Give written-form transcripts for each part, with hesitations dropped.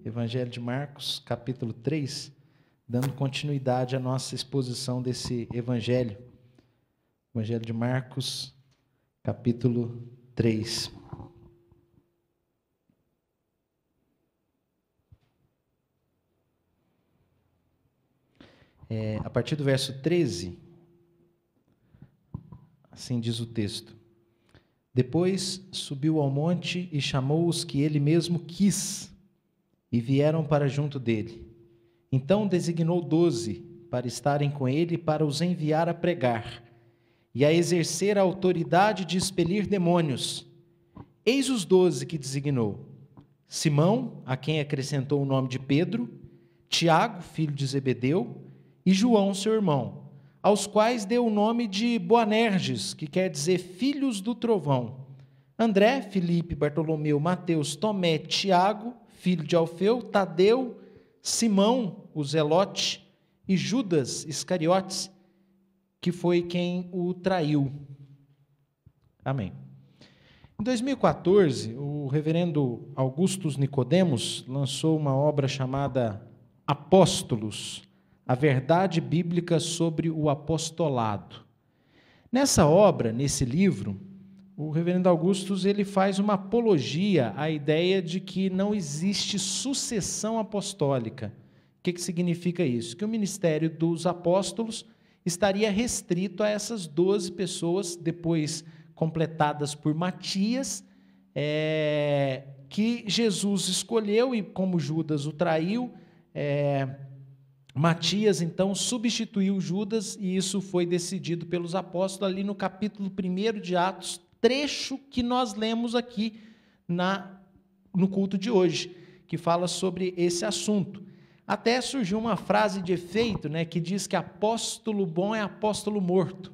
Evangelho de Marcos, capítulo 3, dando continuidade à nossa exposição desse evangelho. Evangelho de Marcos, capítulo 3. A partir do verso 13, assim diz o texto: Depois subiu ao monte e chamou os que ele mesmo quis, e vieram para junto dele. Então designou 12 para estarem com ele e para os enviar a pregar e a exercer a autoridade de expelir demônios. Eis os 12 que designou: Simão, a quem acrescentou o nome de Pedro, Tiago, filho de Zebedeu, e João, seu irmão, aos quais deu o nome de Boanerges, que quer dizer filhos do trovão, André, Filipe, Bartolomeu, Mateus, Tomé, Tiago, filho de Alfeu, Tadeu, Simão, o Zelote, e Judas Iscariotes, que foi quem o traiu. Amém. Em 2014, o reverendo Augustus Nicodemos lançou uma obra chamada Apóstolos, a verdade bíblica sobre o apostolado. Nessa obra, nesse livro, o reverendo Augustus ele faz uma apologia à ideia de que não existe sucessão apostólica. O que significa isso? Que o ministério dos apóstolos estaria restrito a essas 12 pessoas, depois completadas por Matias, que Jesus escolheu e como Judas o traiu, Matias, então, substituiu Judas, e isso foi decidido pelos apóstolos ali no capítulo 1 de Atos, trecho que nós lemos aqui no culto de hoje, que fala sobre esse assunto. Até surgiu uma frase de efeito, que diz que apóstolo bom é apóstolo morto.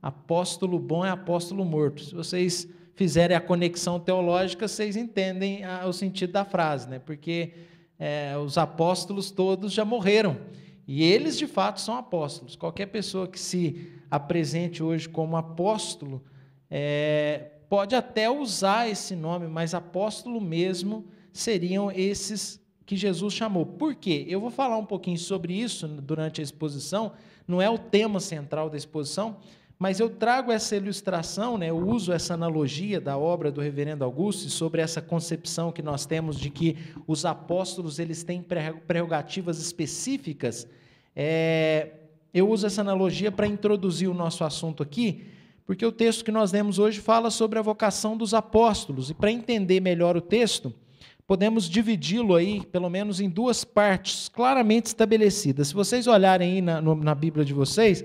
Apóstolo bom é apóstolo morto. Se vocês fizerem a conexão teológica, vocês entendem o sentido da frase, porque os apóstolos todos já morreram, e eles de fato são apóstolos. Qualquer pessoa que se apresente hoje como apóstolo, pode até usar esse nome, mas apóstolo mesmo seriam esses que Jesus chamou. Por quê? Eu vou falar um pouquinho sobre isso durante a exposição, não é o tema central da exposição, mas eu trago essa ilustração, eu uso essa analogia da obra do reverendo Augusto sobre essa concepção que nós temos de que os apóstolos eles têm prerrogativas específicas. Eu uso essa analogia para introduzir o nosso assunto aqui, porque o texto que nós lemos hoje fala sobre a vocação dos apóstolos, e para entender melhor o texto, podemos dividi-lo aí, pelo menos em duas partes claramente estabelecidas. Se vocês olharem aí na Bíblia de vocês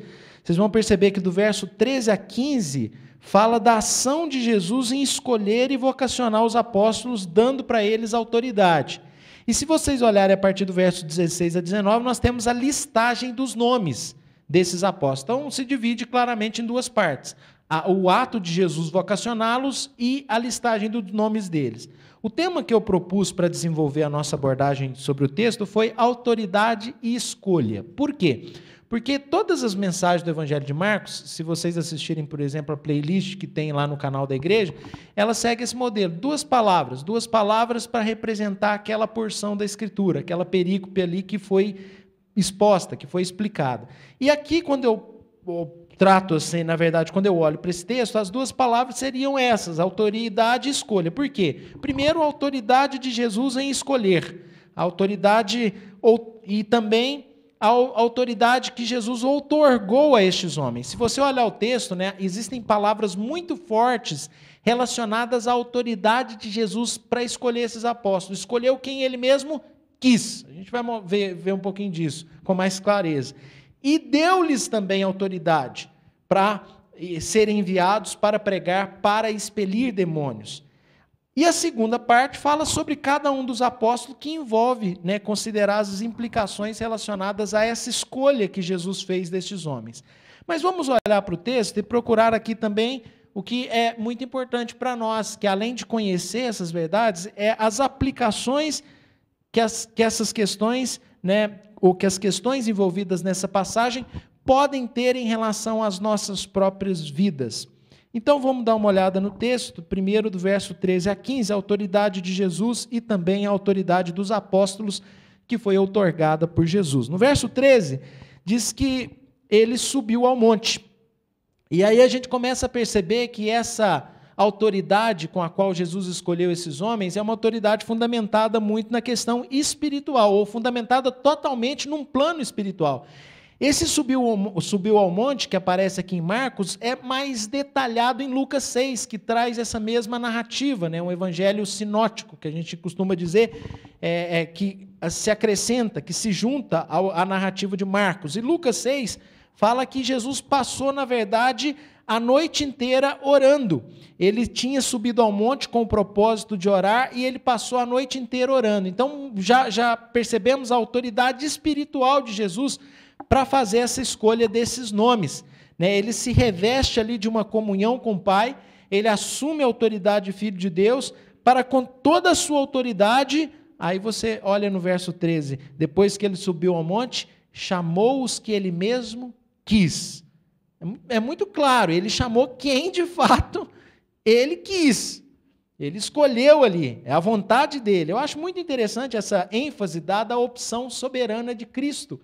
vão perceber que do verso 13 a 15, fala da ação de Jesus em escolher e vocacionar os apóstolos, dando para eles autoridade. E se vocês olharem a partir do verso 16 a 19, nós temos a listagem dos nomes desses apóstolos. Então, se divide claramente em duas partes: o ato de Jesus vocacioná-los e a listagem dos nomes deles. O tema que eu propus para desenvolver a nossa abordagem sobre o texto foi autoridade e escolha. Por quê? Porque todas as mensagens do Evangelho de Marcos, se vocês assistirem, por exemplo, a playlist que tem lá no canal da igreja, ela segue esse modelo: duas palavras para representar aquela porção da Escritura, aquela perícope ali que foi exposta, que foi explicada. E aqui, quando eu trato assim, na verdade, quando eu olho para esse texto, as duas palavras seriam essas: autoridade e escolha. Por quê? Primeiro, a autoridade de Jesus em escolher, a autoridade e também a autoridade que Jesus outorgou a estes homens. Se você olhar o texto, existem palavras muito fortes relacionadas à autoridade de Jesus para escolher esses apóstolos. Escolheu quem ele mesmo quis. A gente vai ver um pouquinho disso com mais clareza. E deu-lhes também autoridade para serem enviados para pregar, para expelir demônios. E a segunda parte fala sobre cada um dos apóstolos, que envolve considerar as implicações relacionadas a essa escolha que Jesus fez destes homens. Mas vamos olhar para o texto e procurar aqui também o que é muito importante para nós, que além de conhecer essas verdades, as aplicações que essas questões, ou que as questões envolvidas nessa passagem podem ter em relação às nossas próprias vidas. Então vamos dar uma olhada no texto, primeiro do verso 13 a 15, a autoridade de Jesus e também a autoridade dos apóstolos que foi outorgada por Jesus. No verso 13, diz que ele subiu ao monte. E aí a gente começa a perceber que essa autoridade com a qual Jesus escolheu esses homens é uma autoridade fundamentada muito na questão espiritual, ou fundamentada totalmente num plano espiritual. Esse subiu ao monte, que aparece aqui em Marcos, é mais detalhado em Lucas 6, que traz essa mesma narrativa, né? Um evangelho sinótico, que a gente costuma dizer, que se acrescenta, que se junta à narrativa de Marcos. E Lucas 6 fala que Jesus passou, na verdade, a noite inteira orando. Ele tinha subido ao monte com o propósito de orar e ele passou a noite inteira orando. Então, já percebemos a autoridade espiritual de Jesus para fazer essa escolha desses nomes, né? Ele se reveste ali de uma comunhão com o Pai, ele assume a autoridade de Filho de Deus, para com toda a sua autoridade, aí você olha no verso 13, depois que ele subiu ao monte, chamou os que ele mesmo quis. É muito claro, ele chamou quem de fato ele quis. Ele escolheu ali, é a vontade dele. Eu acho muito interessante essa ênfase dada à opção soberana de Cristo.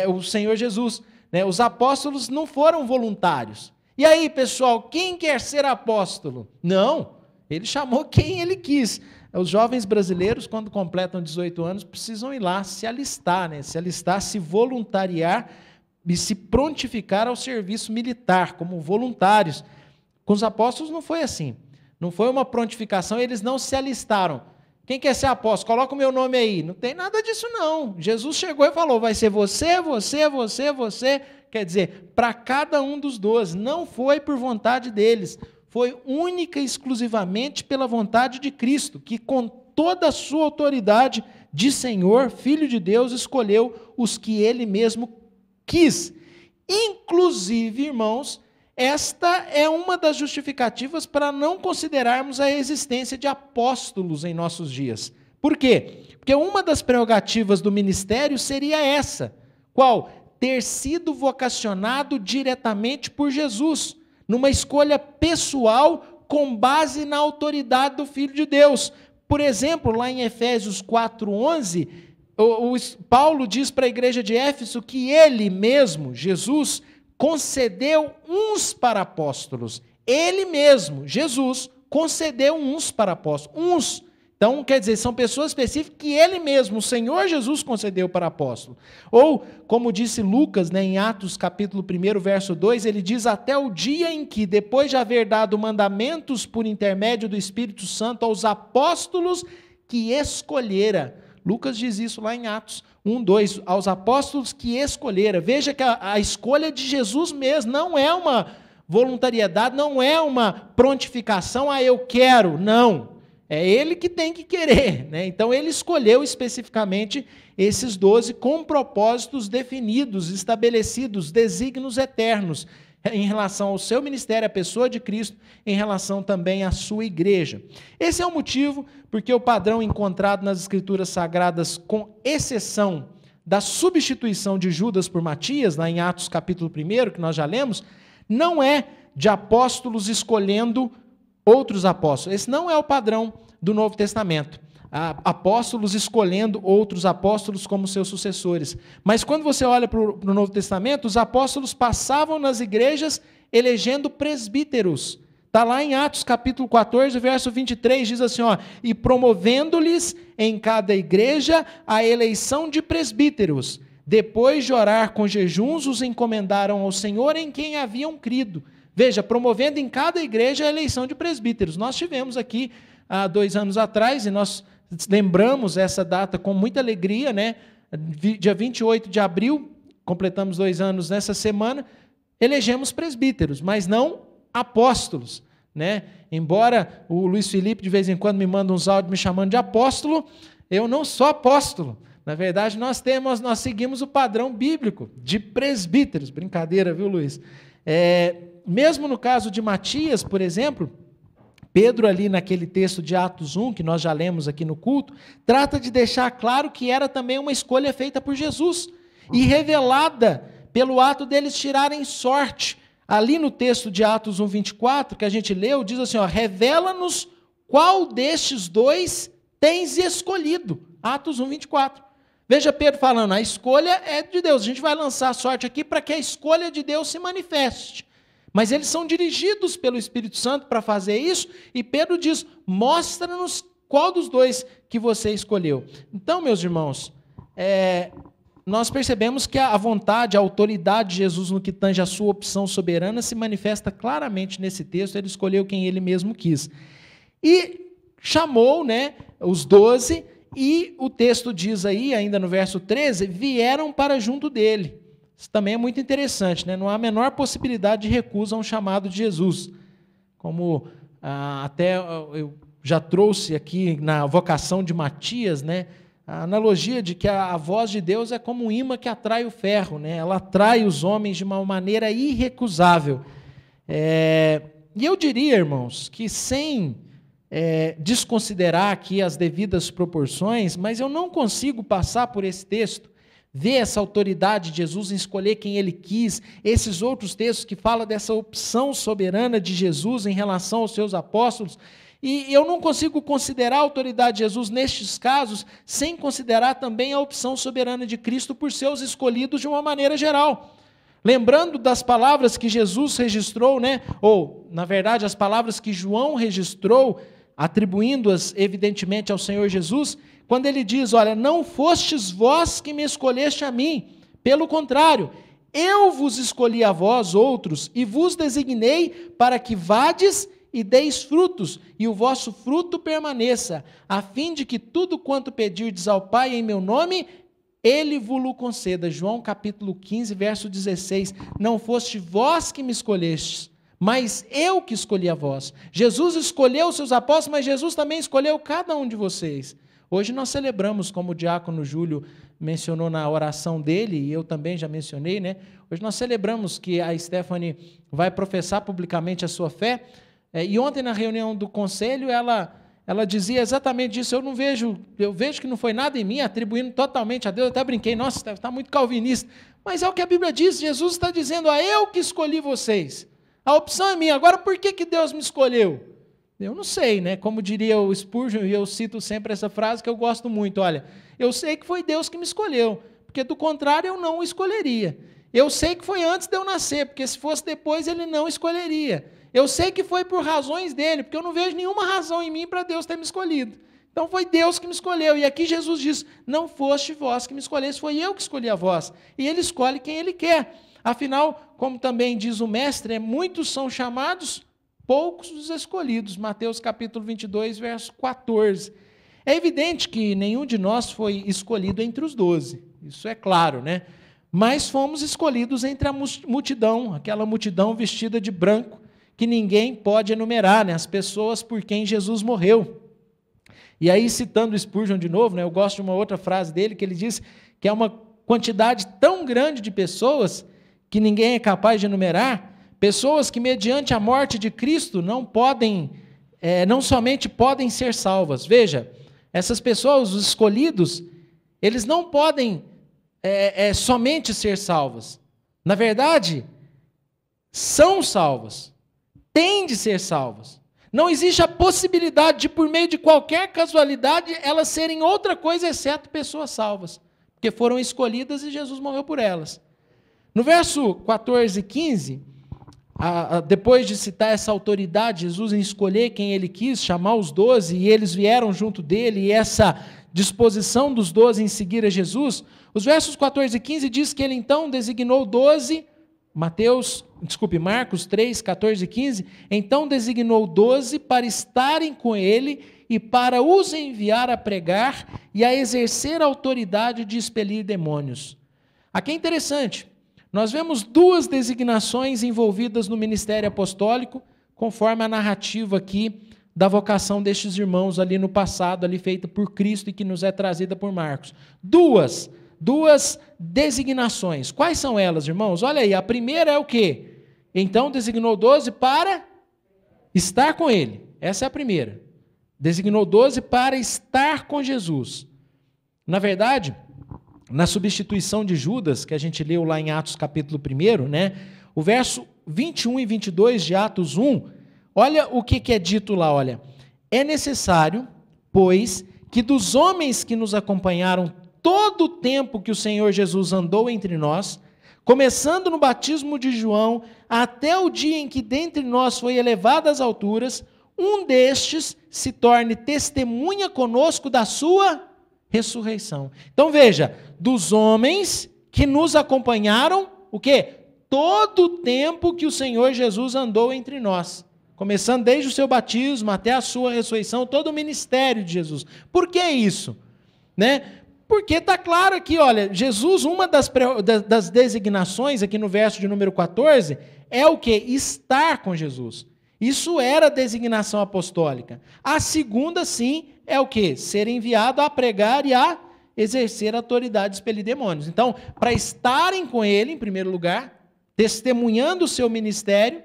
O Senhor Jesus, né? Os apóstolos não foram voluntários. E aí, pessoal, quem quer ser apóstolo? Não, ele chamou quem ele quis. Os jovens brasileiros, quando completam 18 anos, precisam ir lá se alistar, né? Se voluntariar e se prontificar ao serviço militar, como voluntários. Com os apóstolos não foi assim. Não foi uma prontificação, eles não se alistaram. Quem quer ser apóstolo? Coloca o meu nome aí. Não tem nada disso, não. Jesus chegou e falou, vai ser você, você, você, você. Quer dizer, para cada um dos 12. Não foi por vontade deles. Foi única e exclusivamente pela vontade de Cristo, que com toda a sua autoridade de Senhor, Filho de Deus, escolheu os que ele mesmo quis. Inclusive, irmãos, esta é uma das justificativas para não considerarmos a existência de apóstolos em nossos dias. Por quê? Porque uma das prerrogativas do ministério seria essa. Qual? Ter sido vocacionado diretamente por Jesus, numa escolha pessoal com base na autoridade do Filho de Deus. Por exemplo, lá em Efésios 4:11, Paulo diz para a igreja de Éfeso que ele mesmo, Jesus, concedeu uns para apóstolos. Ele mesmo, Jesus, concedeu uns para apóstolos. Uns. Então, quer dizer, são pessoas específicas que ele mesmo, o Senhor Jesus, concedeu para apóstolos. Ou, como disse Lucas, né, em Atos capítulo 1, verso 2, ele diz, até o dia em que, depois de haver dado mandamentos por intermédio do Espírito Santo aos apóstolos que escolhera. Lucas diz isso lá em Atos 1:2, aos apóstolos que escolhera. Veja que a escolha de Jesus mesmo não é uma voluntariedade, não é uma prontificação, eu quero, não. É ele que tem que querer, né? Então ele escolheu especificamente esses 12 com propósitos definidos, estabelecidos, desígnios eternos, em relação ao seu ministério, a pessoa de Cristo, em relação também à sua igreja. Esse é o motivo porque o padrão encontrado nas Escrituras Sagradas, com exceção da substituição de Judas por Matias, lá em Atos capítulo 1, que nós já lemos, não é de apóstolos escolhendo outros apóstolos. Esse não é o padrão do Novo Testamento. Apóstolos escolhendo outros apóstolos como seus sucessores. Mas quando você olha para o Novo Testamento, os apóstolos passavam nas igrejas elegendo presbíteros. Está lá em Atos capítulo 14, verso 23, diz assim, e promovendo-lhes em cada igreja a eleição de presbíteros. Depois de orar com jejuns, os encomendaram ao Senhor em quem haviam crido. Veja, promovendo em cada igreja a eleição de presbíteros. Nós tivemos aqui há 2 anos atrás, e nós lembramos essa data com muita alegria, né? Dia 28 de abril, completamos 2 anos nessa semana, elegemos presbíteros, mas não apóstolos, né? Embora o Luiz Felipe de vez em quando me manda uns áudios me chamando de apóstolo, eu não sou apóstolo. Na verdade, nós seguimos o padrão bíblico de presbíteros. Brincadeira, viu, Luiz? Mesmo no caso de Matias, por exemplo, Pedro, ali naquele texto de Atos 1, que nós já lemos aqui no culto, trata de deixar claro que era também uma escolha feita por Jesus e revelada pelo ato deles tirarem sorte. Ali no texto de Atos 1:24, que a gente leu, diz assim, ó, revela-nos qual destes dois tens escolhido. Atos 1:24. Veja Pedro falando, a escolha é de Deus. A gente vai lançar a sorte aqui para que a escolha de Deus se manifeste. Mas eles são dirigidos pelo Espírito Santo para fazer isso, e Pedro diz, mostra-nos qual dos dois que você escolheu. Então, meus irmãos, nós percebemos que a vontade, a autoridade de Jesus no que tange a sua opção soberana se manifesta claramente nesse texto. Ele escolheu quem ele mesmo quis. E chamou, né, os 12, e o texto diz aí, ainda no verso 13, vieram para junto dele. Isso também é muito interessante, né? Não há a menor possibilidade de recusa a um chamado de Jesus. Como até eu já trouxe aqui na vocação de Matias, né? A analogia de que a voz de Deus é como um imã que atrai o ferro, né? Ela atrai os homens de uma maneira irrecusável. E eu diria, irmãos, que sem desconsiderar aqui as devidas proporções, mas eu não consigo passar por esse texto, ver essa autoridade de Jesus em escolher quem ele quis, esses outros textos que falam dessa opção soberana de Jesus em relação aos seus apóstolos, e eu não consigo considerar a autoridade de Jesus nestes casos sem considerar também a opção soberana de Cristo por seus escolhidos de uma maneira geral. Lembrando das palavras que Jesus registrou, né? Ou, na verdade, as palavras que João registrou, atribuindo-as evidentemente ao Senhor Jesus, quando ele diz, olha, não fostes vós que me escolheste a mim, pelo contrário, eu vos escolhi a vós outros e vos designei para que vades e deis frutos, e o vosso fruto permaneça, a fim de que tudo quanto pedirdes ao Pai em meu nome, ele vos conceda. João capítulo 15, verso 16, não foste vós que me escolhestes, mas eu que escolhi a vós. Jesus escolheu os seus apóstolos, mas Jesus também escolheu cada um de vocês. Hoje nós celebramos, como o diácono Júlio mencionou na oração dele, e eu também já mencionei, né? Hoje nós celebramos que a Stephanie vai professar publicamente a sua fé, e ontem na reunião do conselho ela dizia exatamente isso, eu vejo que não foi nada em mim, atribuindo totalmente a Deus, eu até brinquei, nossa, está muito calvinista, mas é o que a Bíblia diz, Jesus está dizendo, eu que escolhi vocês, a opção é minha, agora por que Deus me escolheu? Eu não sei, né? Como diria o Spurgeon, e eu cito sempre essa frase que eu gosto muito, olha, eu sei que foi Deus que me escolheu, porque do contrário eu não o escolheria. Eu sei que foi antes de eu nascer, porque se fosse depois ele não escolheria. Eu sei que foi por razões dele, porque eu não vejo nenhuma razão em mim para Deus ter me escolhido. Então foi Deus que me escolheu. E aqui Jesus diz, não foste vós que me escolheste, foi eu que escolhi a vós. E ele escolhe quem ele quer. Afinal, como também diz o mestre, muitos são chamados, poucos os escolhidos. Mateus capítulo 22, verso 14. É evidente que nenhum de nós foi escolhido entre os 12. Isso é claro, né? Mas fomos escolhidos entre a multidão, aquela multidão vestida de branco, que ninguém pode enumerar, né? As pessoas por quem Jesus morreu. E aí, citando Spurgeon de novo, né? Eu gosto de uma outra frase dele, que ele diz que é uma quantidade tão grande de pessoas que ninguém é capaz de enumerar, pessoas que, mediante a morte de Cristo, não somente podem ser salvas. Veja, essas pessoas, os escolhidos, eles não podem somente ser salvas. Na verdade, são salvas. Têm de ser salvas. Não existe a possibilidade de, por meio de qualquer casualidade, elas serem outra coisa, exceto pessoas salvas. Porque foram escolhidas e Jesus morreu por elas. No verso 14 e 15, depois de citar essa autoridade, Jesus em escolher quem ele quis, chamar os 12, e eles vieram junto dele, e essa disposição dos 12 em seguir a Jesus, os versos 14 e 15 diz que ele então designou 12, Marcos 3, 14 e 15, então designou 12 para estarem com ele e para os enviar a pregar e a exercer a autoridade de expelir demônios. Aqui é interessante, nós vemos duas designações envolvidas no ministério apostólico, conforme a narrativa aqui da vocação destes irmãos ali no passado, ali feita por Cristo e que nos é trazida por Marcos. Duas designações. Quais são elas, irmãos? Olha aí, a primeira é o quê? Então designou 12 para estar com ele. Essa é a primeira. Designou 12 para estar com Jesus. Na verdade, na substituição de Judas, que a gente leu lá em Atos capítulo 1, né? O verso 21 e 22 de Atos 1, olha o que é dito lá, olha. É necessário, pois, que dos homens que nos acompanharam todo o tempo que o Senhor Jesus andou entre nós, começando no batismo de João, até o dia em que dentre nós foi elevado às alturas, um destes se torne testemunha conosco da sua ressurreição. Então veja, dos homens que nos acompanharam, o quê? Todo o tempo que o Senhor Jesus andou entre nós. Começando desde o seu batismo até a sua ressurreição, todo o ministério de Jesus. Por que isso? Né? Porque está claro aqui, olha, Jesus, uma das designações aqui no verso de número 14, é o quê? Estar com Jesus. Isso era a designação apostólica. A segunda, sim, é o quê? Ser enviado a pregar e a exercer autoridade de expelir demônios. Então, para estarem com ele, em primeiro lugar, testemunhando o seu ministério,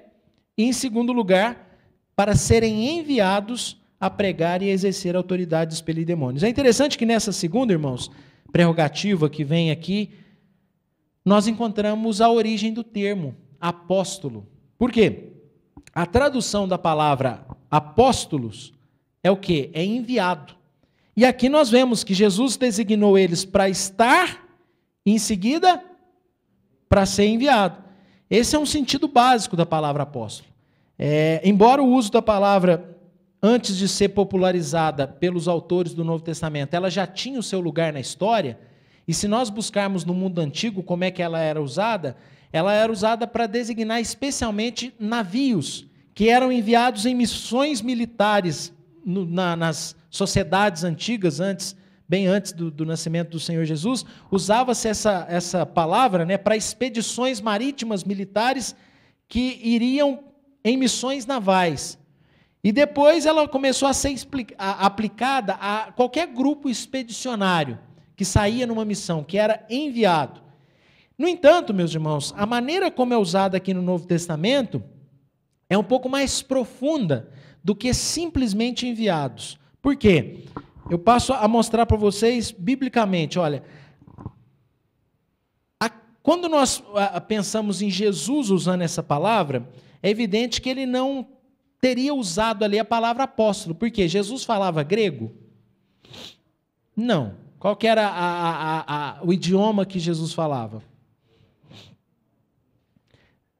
e em segundo lugar, para serem enviados a pregar e exercer autoridade de expelir demônios. É interessante que nessa segunda, irmãos, prerrogativa que vem aqui, nós encontramos a origem do termo apóstolo. Por quê? A tradução da palavra apóstolos é o quê? É enviado. E aqui nós vemos que Jesus designou eles para estar e em seguida para ser enviado. Esse é um sentido básico da palavra apóstolo. Embora o uso da palavra, antes de ser popularizada pelos autores do Novo Testamento, ela já tinha o seu lugar na história, e se nós buscarmos no mundo antigo como é que ela era usada para designar especialmente navios, que eram enviados em missões militares nas sociedades antigas, bem antes do nascimento do Senhor Jesus, usava-se essa palavra, né, para expedições marítimas militares que iriam em missões navais. E depois ela começou a ser aplicada a qualquer grupo expedicionário que saía numa missão, que era enviado. No entanto, meus irmãos, a maneira como é usada aqui no Novo Testamento é um pouco mais profunda do que simplesmente enviados. Por quê? Eu passo a mostrar para vocês biblicamente, olha, quando nós pensamos em Jesus usando essa palavra, é evidente que ele não teria usado ali a palavra apóstolo. Por quê? Jesus falava grego? Não. Qual que era o idioma que Jesus falava?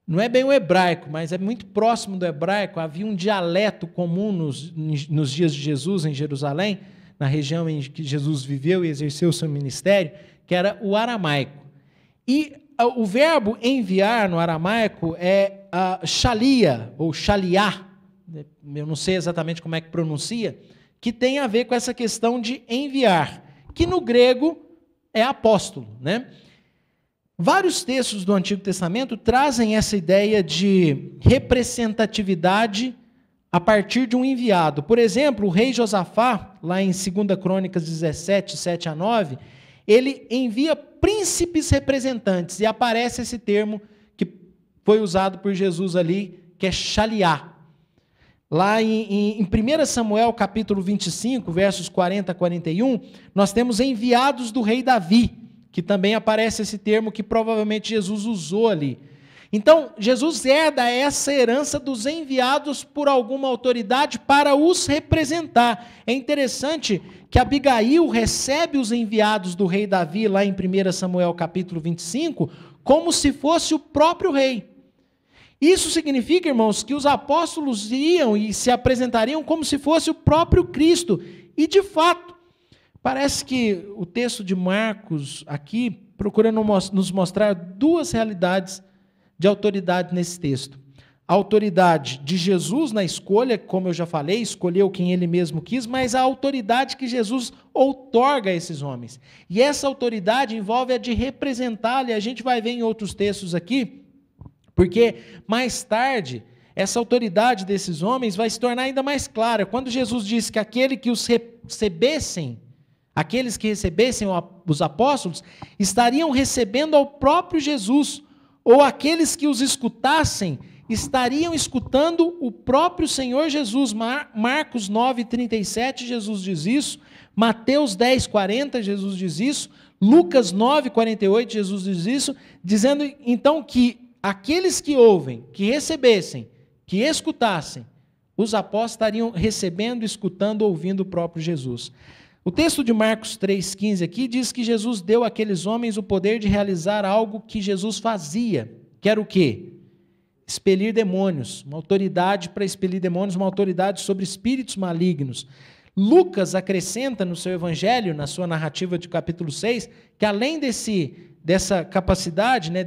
Não é bem o hebraico, mas é muito próximo do hebraico. Havia um dialeto comum nos dias de Jesus em Jerusalém, na região em que Jesus viveu e exerceu o seu ministério, que era o aramaico. E o verbo enviar no aramaico é shalia, ou shaliá, eu não sei exatamente como é que pronuncia, que tem a ver com essa questão de enviar, que no grego é apóstolo, né? Vários textos do Antigo Testamento trazem essa ideia de representatividade a partir de um enviado. Por exemplo, o rei Josafá, lá em 2 Crônicas 17, 7 a 9, ele envia príncipes representantes, e aparece esse termo que foi usado por Jesus ali, que é shaliá. Lá em 1 Samuel, capítulo 25, versos 40 a 41, nós temos enviados do rei Davi, que também aparece esse termo que provavelmente Jesus usou ali. Então, Jesus herda essa herança dos enviados por alguma autoridade para os representar. É interessante que Abigail recebe os enviados do rei Davi, lá em 1 Samuel capítulo 25, como se fosse o próprio rei. Isso significa, irmãos, que os apóstolos iam e se apresentariam como se fosse o próprio Cristo. E, de fato, parece que o texto de Marcos aqui procura nos mostrar duas realidades de autoridade nesse texto. A autoridade de Jesus na escolha, como eu já falei, escolheu quem ele mesmo quis, mas a autoridade que Jesus outorga a esses homens. E essa autoridade envolve a de representá-lo, e a gente vai ver em outros textos aqui, porque mais tarde essa autoridade desses homens vai se tornar ainda mais clara. Quando Jesus disse que aqueles que recebessem os apóstolos, estariam recebendo ao próprio Jesus, ou aqueles que os escutassem, estariam escutando o próprio Senhor Jesus. Marcos 9, 37, Jesus diz isso. Mateus 10, 40, Jesus diz isso. Lucas 9, 48, Jesus diz isso, dizendo então que aqueles que ouvem, que recebessem, que escutassem, os apóstolos estariam recebendo, escutando, ouvindo o próprio Jesus. O texto de Marcos 3,15 aqui diz que Jesus deu àqueles homens o poder de realizar algo que Jesus fazia, que era o quê? Expelir demônios, uma autoridade para expelir demônios, uma autoridade sobre espíritos malignos. Lucas acrescenta no seu evangelho, na sua narrativa de capítulo 6, que além dessa capacidade, né,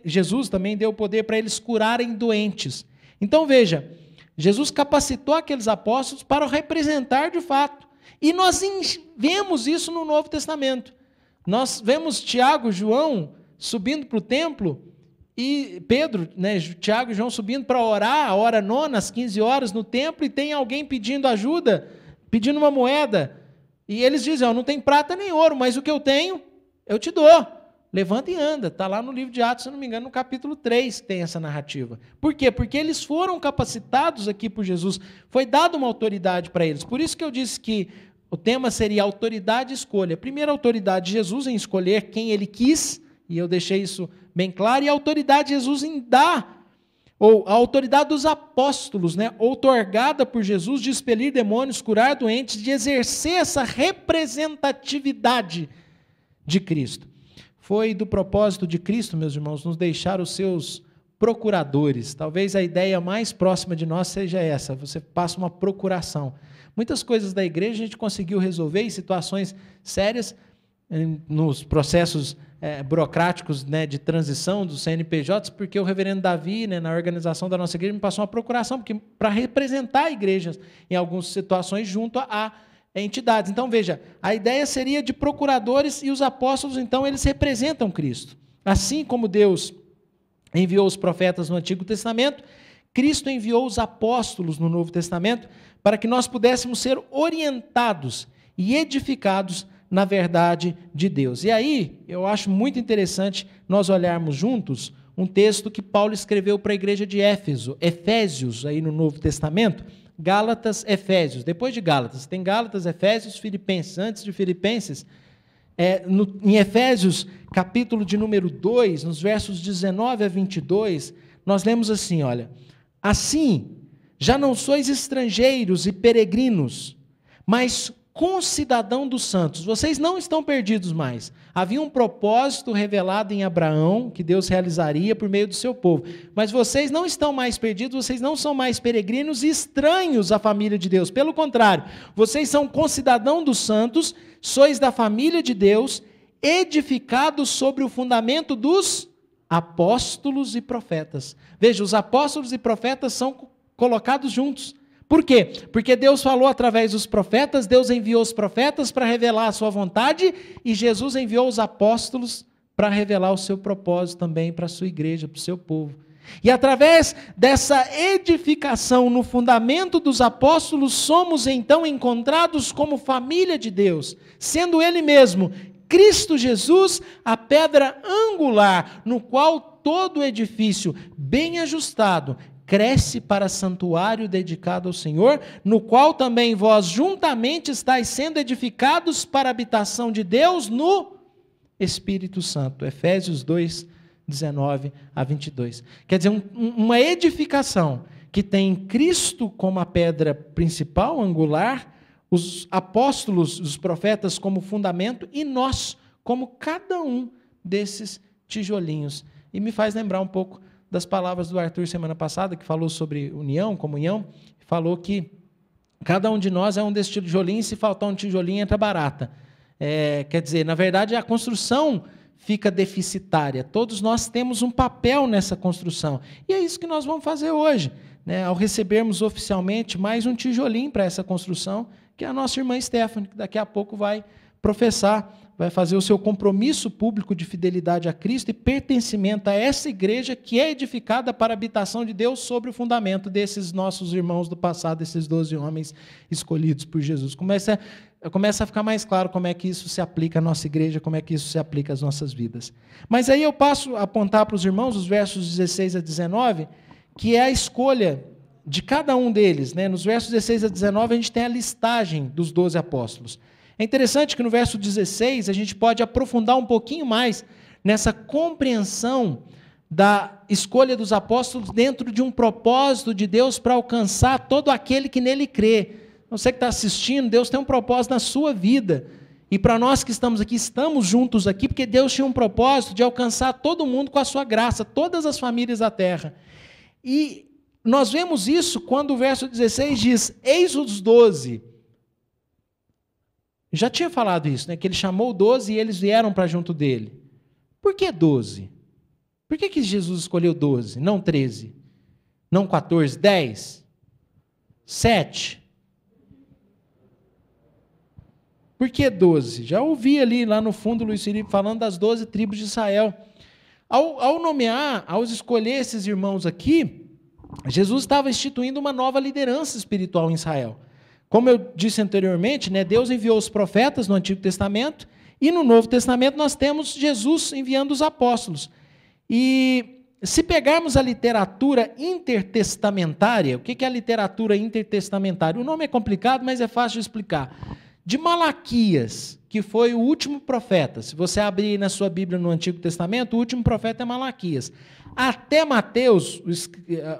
Jesus também deu poder para eles curarem doentes. Então veja, Jesus capacitou aqueles apóstolos para o representar de fato. E nós vemos isso no Novo Testamento. Nós vemos Tiago e João subindo para o templo, e Pedro, né, Tiago e João subindo para orar, a hora nona, às 15 horas no templo, e tem alguém pedindo ajuda, pedindo uma moeda. E eles dizem, não tem prata nem ouro, mas o que eu tenho, eu te dou. Levanta e anda. Está lá no livro de Atos, se não me engano, no capítulo 3 que tem essa narrativa. Por quê? Porque eles foram capacitados aqui por Jesus. Foi dada uma autoridade para eles. Por isso que eu disse que o tema seria autoridade e escolha. Primeiro, a autoridade de Jesus em escolher quem ele quis, e eu deixei isso bem claro, e a autoridade de Jesus em dar, ou a autoridade dos apóstolos, né, outorgada por Jesus de expelir demônios, curar doentes, de exercer essa representatividade de Cristo. Foi do propósito de Cristo, meus irmãos, nos deixar os seus procuradores. Talvez a ideia mais próxima de nós seja essa, você passa uma procuração. Muitas coisas da igreja a gente conseguiu resolver em situações sérias, nos processos burocráticos, né, de transição dos CNPJs, porque o reverendo Davi, né, na organização da nossa igreja, me passou uma procuração para representar igrejas em algumas situações junto a entidades. Então, veja, a ideia seria de procuradores, e os apóstolos, então, eles representam Cristo. Assim como Deus enviou os profetas no Antigo Testamento, Cristo enviou os apóstolos no Novo Testamento para que nós pudéssemos ser orientados e edificados na verdade de Deus. E aí, eu acho muito interessante nós olharmos juntos um texto que Paulo escreveu para a igreja de Éfeso, Efésios, aí no Novo Testamento, Gálatas, Efésios. Depois de Gálatas, tem Gálatas, Efésios, Filipenses. Antes de Filipenses, em Efésios, capítulo de número 2, nos versos 19 a 22, nós lemos assim, olha: assim, já não sois estrangeiros e peregrinos, mas concidadão dos santos. Vocês não estão perdidos mais. Havia um propósito revelado em Abraão, que Deus realizaria por meio do seu povo. Mas vocês não estão mais perdidos, vocês não são mais peregrinos e estranhos à família de Deus. Pelo contrário, vocês são concidadão dos santos, sois da família de Deus, edificados sobre o fundamento dos apóstolos e profetas. Veja, os apóstolos e profetas são colocados juntos. Por quê? Porque Deus falou através dos profetas, Deus enviou os profetas para revelar a sua vontade, e Jesus enviou os apóstolos para revelar o seu propósito também para a sua igreja, para o seu povo. E através dessa edificação no fundamento dos apóstolos, somos então encontrados como família de Deus, sendo Ele mesmo, Cristo Jesus, a pedra angular, no qual todo o edifício bem ajustado cresce para santuário dedicado ao Senhor, no qual também vós juntamente estáis sendo edificados para a habitação de Deus no Espírito Santo. Efésios 2, 19 a 22. Quer dizer, uma edificação que tem Cristo como a pedra principal, angular, os apóstolos, os profetas como fundamento, e nós como cada um desses tijolinhos. E me faz lembrar um pouco das palavras do Arthur semana passada, que falou sobre união, comunhão, falou que cada um de nós é um desses tijolinhos, e se faltar um tijolinho entra barata. Quer dizer, na verdade, a construção fica deficitária. Todos nós temos um papel nessa construção. E é isso que nós vamos fazer hoje, né? Ao recebermos oficialmente mais um tijolinho para essa construção, que é a nossa irmã Stephanie, que daqui a pouco vai professar, vai fazer o seu compromisso público de fidelidade a Cristo e pertencimento a essa igreja que é edificada para a habitação de Deus sobre o fundamento desses nossos irmãos do passado, esses 12 homens escolhidos por Jesus. Começa a ficar mais claro como é que isso se aplica à nossa igreja, como é que isso se aplica às nossas vidas. Mas aí eu passo a apontar para os irmãos os versos 16 a 19, que é a escolha de cada um deles, né? Nos versos 16 a 19 a gente tem a listagem dos 12 apóstolos. É interessante que no verso 16 a gente pode aprofundar um pouquinho mais nessa compreensão da escolha dos apóstolos dentro de um propósito de Deus para alcançar todo aquele que nele crê. Você que está assistindo, Deus tem um propósito na sua vida. E para nós que estamos aqui, estamos juntos aqui, porque Deus tinha um propósito de alcançar todo mundo com a sua graça, todas as famílias da terra. E nós vemos isso quando o verso 16 diz, eis os 12. Já tinha falado isso, né? Que ele chamou 12 e eles vieram para junto dele. Por que 12? Por que Jesus escolheu 12, não 13? Não 14, 10? 7? Por que 12? Já ouvi ali, lá no fundo, o Luiz Felipe falando das 12 tribos de Israel. Ao nomear, ao escolher esses irmãos aqui, Jesus estava instituindo uma nova liderança espiritual em Israel. Como eu disse anteriormente, né, Deus enviou os profetas no Antigo Testamento, e no Novo Testamento nós temos Jesus enviando os apóstolos. E se pegarmos a literatura intertestamentária, o que é a literatura intertestamentária? O nome é complicado, mas é fácil de explicar. De Malaquias, que foi o último profeta, se você abrir na sua Bíblia no Antigo Testamento, o último profeta é Malaquias. Até Mateus,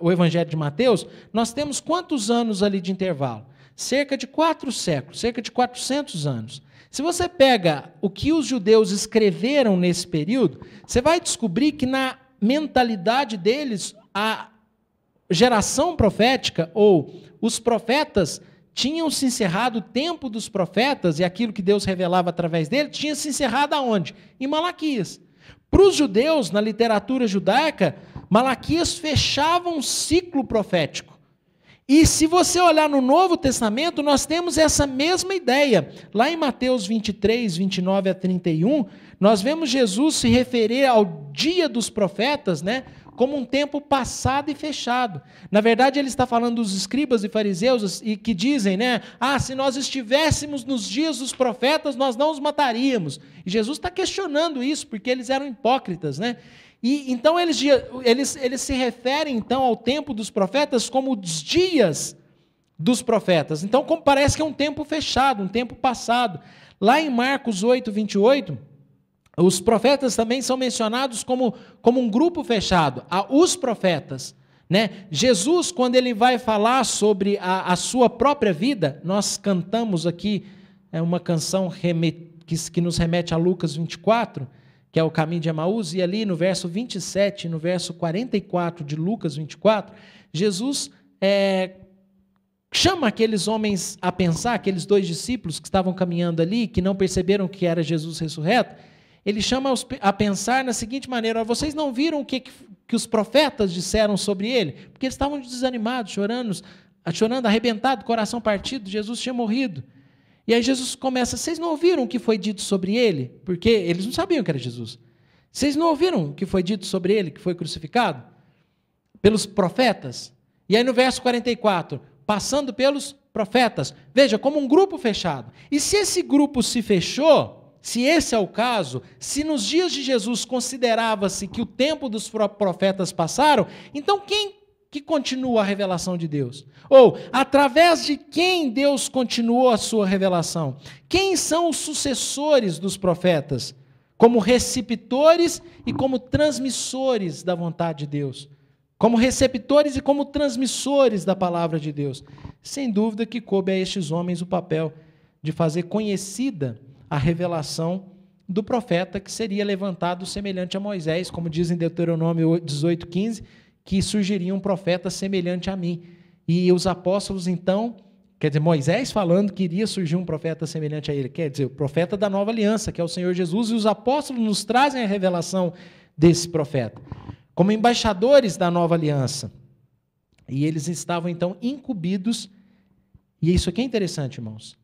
o Evangelho de Mateus, nós temos quantos anos ali de intervalo? Cerca de 4 séculos, cerca de 400 anos. Se você pega o que os judeus escreveram nesse período, você vai descobrir que na mentalidade deles, a geração profética, ou os profetas, tinham se encerrado, o tempo dos profetas, e aquilo que Deus revelava através dele, tinha se encerrado aonde? Em Malaquias. Para os judeus, na literatura judaica, Malaquias fechava um ciclo profético. E se você olhar no Novo Testamento, nós temos essa mesma ideia. Lá em Mateus 23, 29 a 31, nós vemos Jesus se referir ao dia dos profetas, né, como um tempo passado e fechado. Na verdade, ele está falando dos escribas e fariseus e que dizem, né, se nós estivéssemos nos dias dos profetas, nós não os mataríamos. E Jesus está questionando isso, porque eles eram hipócritas, né? E então eles se referem então ao tempo dos profetas como os dias dos profetas. Então parece que é um tempo fechado, um tempo passado. Lá em Marcos 8, 28, os profetas também são mencionados como um grupo fechado, os profetas. Né? Jesus, quando ele vai falar sobre a sua própria vida, nós cantamos aqui uma canção que nos remete a Lucas 24, que é o caminho de Emaús, e ali no verso 27, no verso 44 de Lucas 24, Jesus chama aqueles homens a pensar, aqueles 2 discípulos que estavam caminhando ali, que não perceberam que era Jesus ressurreto, ele chama a pensar na seguinte maneira: vocês não viram o que os profetas disseram sobre ele? Porque eles estavam desanimados, chorando, arrebentado, coração partido, Jesus tinha morrido. E aí Jesus começa, vocês não ouviram o que foi dito sobre ele? Porque eles não sabiam que era Jesus. Vocês não ouviram o que foi dito sobre ele, que foi crucificado? Pelos profetas? E aí no verso 44, passando pelos profetas. Veja, como um grupo fechado. E se esse grupo se fechou, se esse é o caso, se nos dias de Jesus considerava-se que o tempo dos profetas passaram, então quem que continua a revelação de Deus? Ou, através de quem Deus continuou a sua revelação? Quem são os sucessores dos profetas? Como receptores e como transmissores da vontade de Deus. Como receptores e como transmissores da palavra de Deus. Sem dúvida que coube a estes homens o papel de fazer conhecida a revelação do profeta que seria levantado semelhante a Moisés, como diz em Deuteronômio 18:15, que surgiria um profeta semelhante a mim. E os apóstolos, então, quer dizer, Moisés falando que iria surgir um profeta semelhante a ele, quer dizer, o profeta da nova aliança, que é o Senhor Jesus, e os apóstolos nos trazem a revelação desse profeta, como embaixadores da nova aliança. E eles estavam, então, incumbidos, e isso aqui é interessante, irmãos,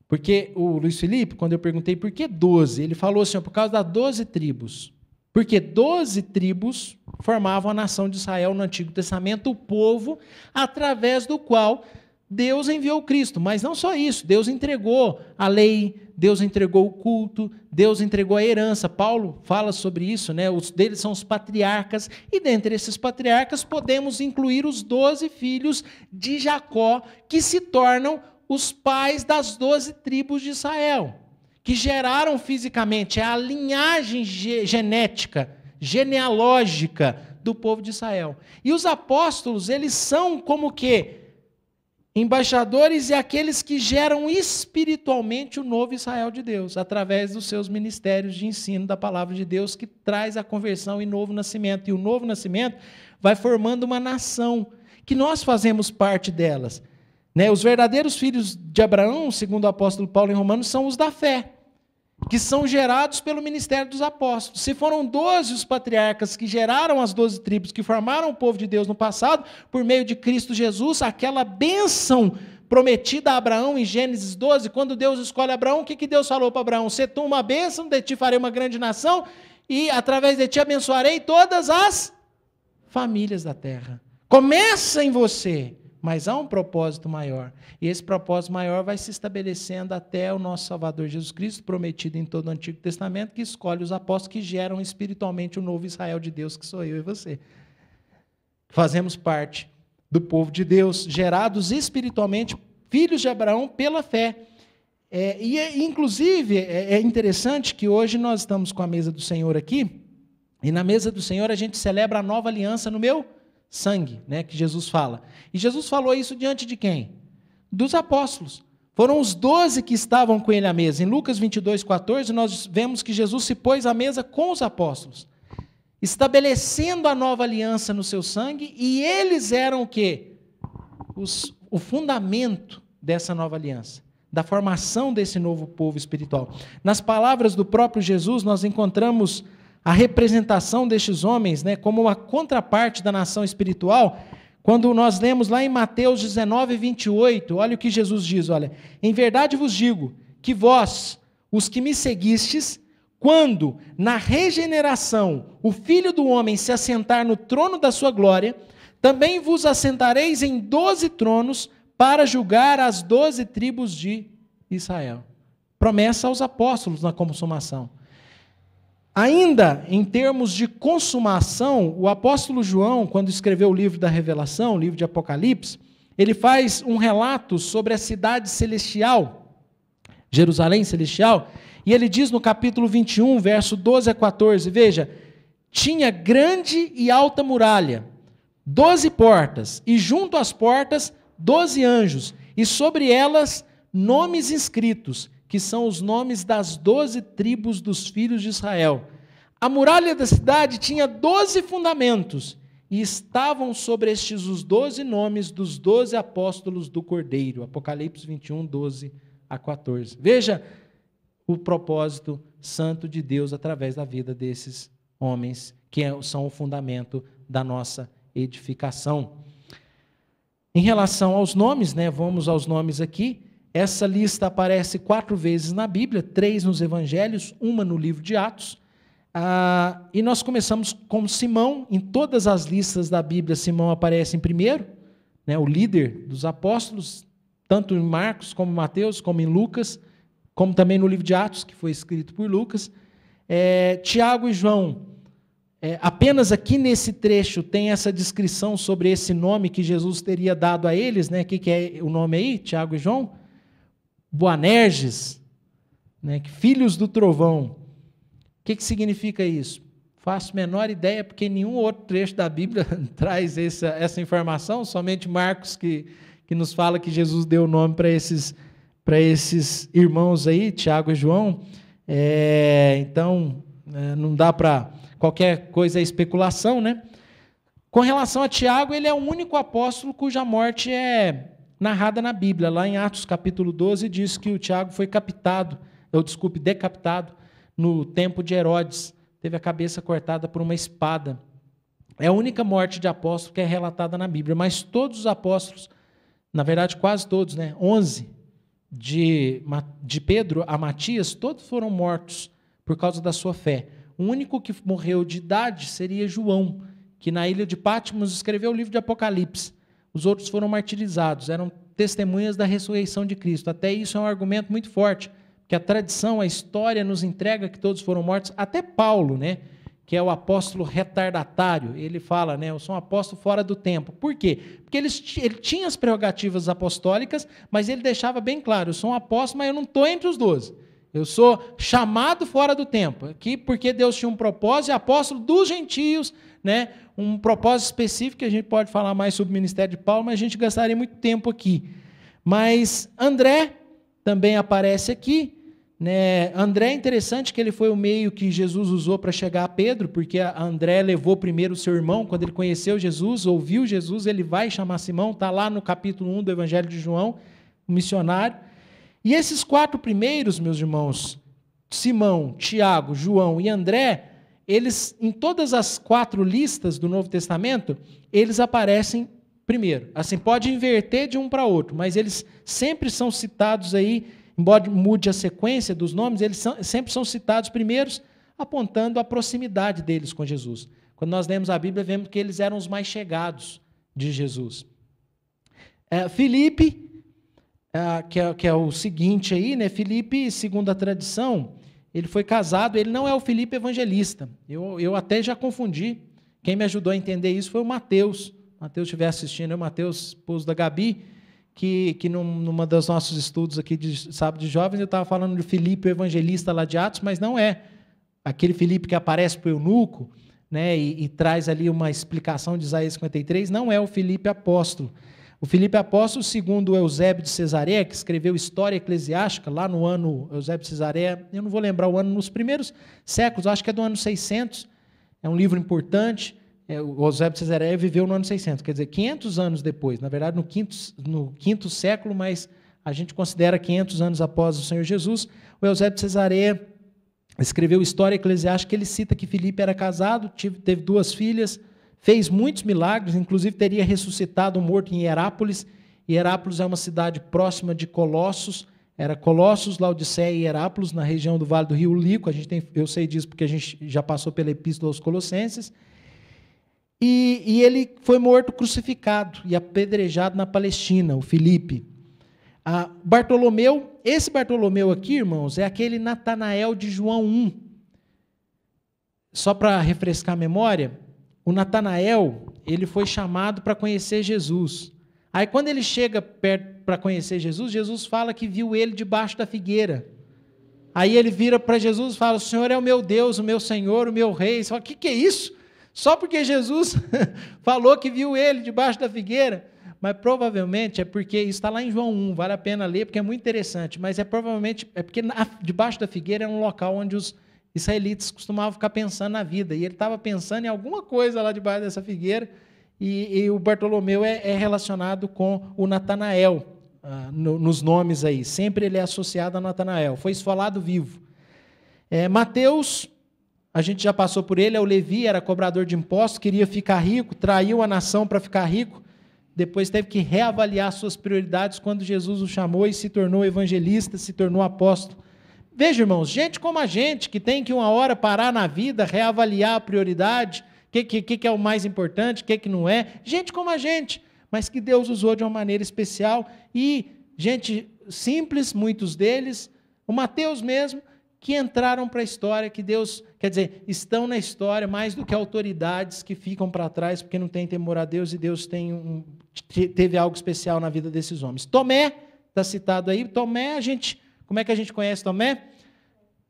porque o Luiz Felipe, quando eu perguntei por que 12, ele falou assim, por causa das 12 tribos. Porque 12 tribos formavam a nação de Israel no Antigo Testamento, o povo através do qual Deus enviou Cristo. Mas não só isso, Deus entregou a lei, Deus entregou o culto, Deus entregou a herança. Paulo fala sobre isso, né? Os deles são os patriarcas, e dentre esses patriarcas podemos incluir os 12 filhos de Jacó, que se tornam os pais das 12 tribos de Israel, que geraram fisicamente a linhagem genética genealógica do povo de Israel. E os apóstolos, eles são como que embaixadores e aqueles que geram espiritualmente o novo Israel de Deus, através dos seus ministérios de ensino da palavra de Deus, que traz a conversão e novo nascimento. E o novo nascimento vai formando uma nação, que nós fazemos parte delas. Né? Os verdadeiros filhos de Abraão, segundo o apóstolo Paulo em Romanos, são os da fé, que são gerados pelo ministério dos apóstolos. Se foram 12 os patriarcas que geraram as 12 tribos, que formaram o povo de Deus no passado, por meio de Cristo Jesus, aquela bênção prometida a Abraão em Gênesis 12, quando Deus escolhe Abraão, o que Deus falou para Abraão? Se tu uma bênção, de ti farei uma grande nação, e através de ti abençoarei todas as famílias da terra. Começa em você, mas há um propósito maior. E esse propósito maior vai se estabelecendo até o nosso Salvador Jesus Cristo, prometido em todo o Antigo Testamento, que escolhe os apóstolos que geram espiritualmente o novo Israel de Deus, que sou eu e você. Fazemos parte do povo de Deus, gerados espiritualmente, filhos de Abraão pela fé. Inclusive, é interessante que hoje nós estamos com a mesa do Senhor aqui, e na mesa do Senhor a gente celebra a nova aliança no meu sangue, né, que Jesus fala. E Jesus falou isso diante de quem? Dos apóstolos. Foram os 12 que estavam com ele à mesa. Em Lucas 22:14, nós vemos que Jesus se pôs à mesa com os apóstolos, estabelecendo a nova aliança no seu sangue, e eles eram o quê? O fundamento dessa nova aliança, da formação desse novo povo espiritual. Nas palavras do próprio Jesus, nós encontramos a representação destes homens, né, como uma contraparte da nação espiritual, quando nós lemos lá em Mateus 19:28, olha o que Jesus diz, olha: em verdade vos digo, que vós, os que me seguistes, quando na regeneração o Filho do Homem se assentar no trono da sua glória, também vos assentareis em 12 tronos para julgar as 12 tribos de Israel. Promessa aos apóstolos na consumação. Ainda em termos de consumação, o apóstolo João, quando escreveu o livro da Revelação, o livro de Apocalipse, ele faz um relato sobre a cidade celestial, Jerusalém celestial, e ele diz no capítulo 21, verso 12 a 14, veja, tinha grande e alta muralha, 12 portas, e junto às portas 12 anjos, e sobre elas nomes inscritos, que são os nomes das 12 tribos dos filhos de Israel. A muralha da cidade tinha 12 fundamentos, e estavam sobre estes os 12 nomes dos 12 apóstolos do Cordeiro. Apocalipse 21, 12 a 14. Veja o propósito santo de Deus através da vida desses homens, que são o fundamento da nossa edificação. Em relação aos nomes, né, vamos aos nomes aqui. Essa lista aparece 4 vezes na Bíblia, 3 nos Evangelhos, 1 no livro de Atos. E nós começamos com Simão. Em todas as listas da Bíblia, Simão aparece em primeiro, né, o líder dos apóstolos, tanto em Marcos, como em Mateus, como em Lucas, como também no livro de Atos, que foi escrito por Lucas. Tiago e João, apenas aqui nesse trecho tem essa descrição sobre esse nome que Jesus teria dado a eles, né? O que é o nome aí, Tiago e João? Boanerges, né, filhos do trovão. O que significa isso? Faço a menor ideia, porque nenhum outro trecho da Bíblia traz essa informação, somente Marcos que nos fala que Jesus deu o nome para esses irmãos aí, Tiago e João. Então, não dá para... Qualquer coisa é especulação, né? Com relação a Tiago, ele é o único apóstolo cuja morte é narrada na Bíblia. Lá em Atos capítulo 12 diz que o Tiago foi decapitado no tempo de Herodes. Teve a cabeça cortada por uma espada. É a única morte de apóstolo que é relatada na Bíblia. Mas todos os apóstolos, na verdade quase todos, né? 11, de Pedro a Matias, todos foram mortos por causa da sua fé. O único que morreu de idade seria João, que na ilha de Patmos escreveu o livro de Apocalipse. Os outros foram martirizados, eram testemunhas da ressurreição de Cristo. Até isso é um argumento muito forte, porque a tradição, a história nos entrega que todos foram mortos. Até Paulo, né, que é o apóstolo retardatário, ele fala, né, eu sou um apóstolo fora do tempo. Por quê? Porque ele tinha as prerrogativas apostólicas, mas ele deixava bem claro, eu sou um apóstolo, mas eu não estou entre os 12. Eu sou chamado fora do tempo. Aqui porque Deus tinha um propósito, apóstolo dos gentios, né? Um propósito específico, que a gente pode falar mais sobre o ministério de Paulo, mas a gente gastaria muito tempo aqui. Mas André também aparece aqui, né? André é interessante que ele foi o meio que Jesus usou para chegar a Pedro, porque André levou primeiro o seu irmão, quando ele conheceu Jesus, ouviu Jesus, ele vai chamar Simão, está lá no capítulo 1 do Evangelho de João, o missionário. E esses 4 primeiros, meus irmãos, Simão, Tiago, João e André, eles, em todas as 4 listas do Novo Testamento, eles aparecem primeiro. Assim, pode inverter de um para outro, mas eles sempre são citados aí, embora mude a sequência dos nomes, eles sempre são citados primeiros, apontando a proximidade deles com Jesus. Quando nós lemos a Bíblia, vemos que eles eram os mais chegados de Jesus. Filipe, que é o seguinte aí, né? Filipe, segundo a tradição, ele foi casado, ele não é o Filipe evangelista. Eu até já confundi. Quem me ajudou a entender isso foi o Mateus. Mateus estiver assistindo, é o Mateus, esposo da Gabi, que numa dos nossos estudos aqui de sábado de jovens, eu estava falando de Filipe, o evangelista lá de Atos, mas não é. Aquele Filipe que aparece para o eunuco, né, e traz ali uma explicação de Isaías 53, não é o Filipe apóstolo. O Filipe apóstolo, segundo o Eusébio de Cesareia, que escreveu História Eclesiástica, lá no ano, Eusébio de Cesareia, eu não vou lembrar o ano, nos primeiros séculos, acho que é do ano 600, é um livro importante. O Eusébio de Cesareia viveu no ano 600, quer dizer, 500 anos depois, na verdade no quinto século, mas a gente considera 500 anos após o Senhor Jesus. O Eusébio de Cesareia escreveu História Eclesiástica, ele cita que Filipe era casado, teve 2 filhas, fez muitos milagres, inclusive teria ressuscitado um morto em Hierápolis. Hierápolis é uma cidade próxima de Colossos, era Colossos, Laodiceia e Hierápolis, na região do Vale do Rio Lico. Eu sei disso porque a gente já passou pela Epístola aos Colossenses. E ele foi morto crucificado e apedrejado na Palestina, o Filipe. Bartolomeu, esse Bartolomeu aqui, irmãos, é aquele Natanael de João 1. Só para refrescar a memória, o Natanael, ele foi chamado para conhecer Jesus. Aí quando ele chega perto para conhecer Jesus, Jesus fala que viu ele debaixo da figueira. Aí ele vira para Jesus e fala: o Senhor é o meu Deus, o meu Senhor, o meu Rei. Você fala: o que é isso? Só porque Jesus falou que viu ele debaixo da figueira? Mas provavelmente é porque, isso está lá em João 1, vale a pena ler, porque é muito interessante, mas provavelmente porque debaixo da figueira é um local onde os israelitas costumavam ficar pensando na vida, e ele estava pensando em alguma coisa lá debaixo dessa figueira, e o Bartolomeu é relacionado com o Natanael, nos nomes aí, sempre ele é associado a Natanael, foi esfolado vivo. Mateus, a gente já passou por ele, é o Levi, era cobrador de impostos, queria ficar rico, traiu a nação para ficar rico, depois teve que reavaliar suas prioridades quando Jesus o chamou e se tornou evangelista, se tornou apóstolo. Veja, irmãos, gente como a gente, que tem que uma hora parar na vida, reavaliar a prioridade, o que é o mais importante, o que não é, gente como a gente, mas que Deus usou de uma maneira especial, e gente simples, muitos deles, o Mateus mesmo, que entraram para a história, que Deus, quer dizer, estão na história mais do que autoridades que ficam para trás porque não têm temor a Deus, e Deus teve algo especial na vida desses homens. Tomé, está citado aí, Tomé, como é que a gente conhece Tomé?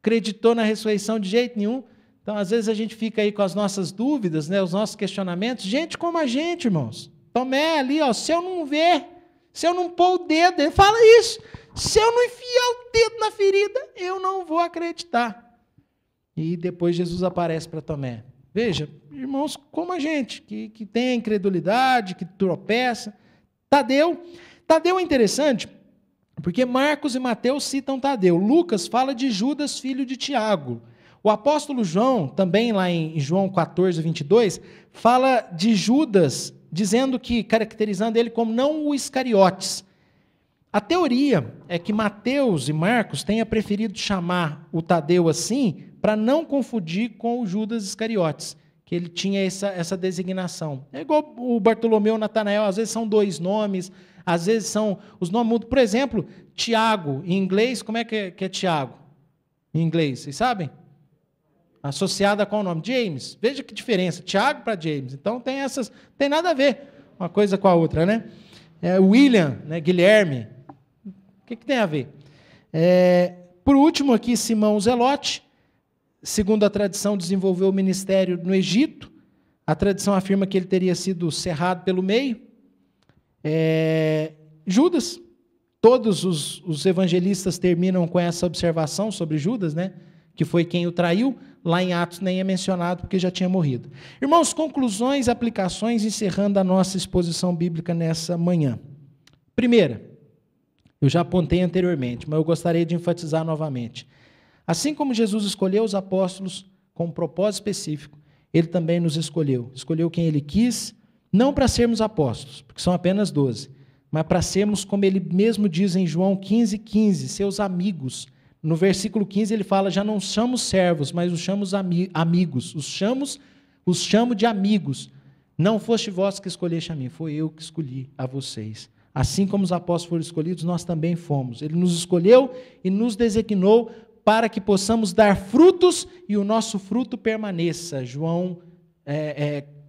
Acreditou na ressurreição de jeito nenhum. Então, às vezes, a gente fica aí com as nossas dúvidas, né, os nossos questionamentos. Gente como a gente, irmãos. Tomé ali, ó, se eu não ver, se eu não pôr o dedo, ele fala isso. Se eu não enfiar o dedo na ferida, eu não vou acreditar. E depois Jesus aparece para Tomé. Veja, irmãos como a gente, que tem a incredulidade, que tropeça. Tadeu é interessante, porque Marcos e Mateus citam Tadeu. Lucas fala de Judas, filho de Tiago. O apóstolo João, também lá em João 14, 22, fala de Judas, dizendo que, caracterizando ele como não o Iscariotes. A teoria é que Mateus e Marcos tenham preferido chamar o Tadeu assim para não confundir com o Judas Iscariotes, que ele tinha essa designação. É igual o Bartolomeu e o Natanael, às vezes são 2 nomes, às vezes são os nomes mudos. Por exemplo, Tiago, em inglês, como é que é Tiago? Em inglês, vocês sabem? Associada a qual nome? James. Veja que diferença, Tiago para James. Então tem nada a ver uma coisa com a outra, né? William, né? Guilherme. O que tem a ver? Por último aqui, Simão o Zelote, segundo a tradição, desenvolveu o ministério no Egito. A tradição afirma que ele teria sido cerrado pelo meio. Judas, todos os evangelistas terminam com essa observação sobre Judas, né? Que foi quem o traiu. Lá em Atos nem é mencionado, porque já tinha morrido. Irmãos, conclusões, aplicações, encerrando a nossa exposição bíblica nessa manhã. Primeira, eu já apontei anteriormente, mas eu gostaria de enfatizar novamente. Assim como Jesus escolheu os apóstolos com um propósito específico, ele também nos escolheu. Escolheu quem ele quis, não para sermos apóstolos, porque são apenas 12, mas para sermos, como ele mesmo diz em João 15:15, seus amigos. No versículo 15 ele fala, já não chamamos servos, mas os chamamos amigos. Os chamo de amigos. Não foste vós que escolheste a mim, foi eu que escolhi a vocês. Assim como os apóstolos foram escolhidos, nós também fomos. Ele nos escolheu e nos designou para que possamos dar frutos e o nosso fruto permaneça. João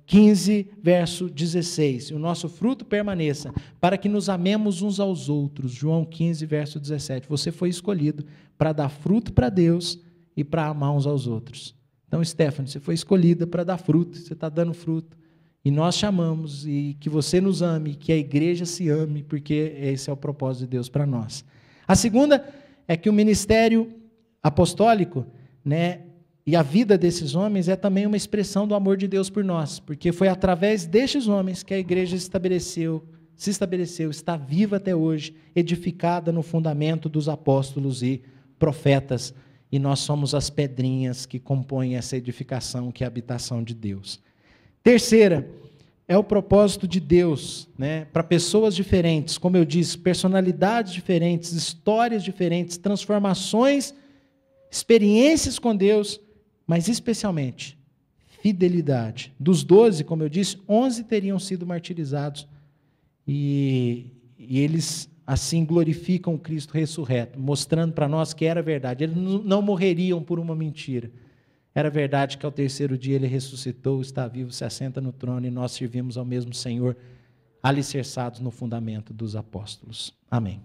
15, verso 16. O nosso fruto permaneça, para que nos amemos uns aos outros. João 15, verso 17. Você foi escolhido para dar fruto para Deus e para amar uns aos outros. Então, Stephanie, você foi escolhida para dar fruto, você está dando fruto. E nós chamamos, e que você nos ame, que a igreja se ame, porque esse é o propósito de Deus para nós. A segunda é que o ministério apostólico, né, e a vida desses homens é também uma expressão do amor de Deus por nós, porque foi através destes homens que a igreja se estabeleceu, está viva até hoje, edificada no fundamento dos apóstolos e profetas, e nós somos as pedrinhas que compõem essa edificação, que é a habitação de Deus. Terceira, é o propósito de Deus, né, para pessoas diferentes, como eu disse, personalidades diferentes, histórias diferentes, transformações, experiências com Deus, mas especialmente fidelidade. Dos 12, como eu disse, 11 teriam sido martirizados, e eles assim glorificam o Cristo ressurreto, mostrando para nós que era verdade. Eles não morreriam por uma mentira. Era verdade que ao terceiro dia ele ressuscitou, está vivo, se assenta no trono, e nós servimos ao mesmo Senhor, alicerçados no fundamento dos apóstolos. Amém.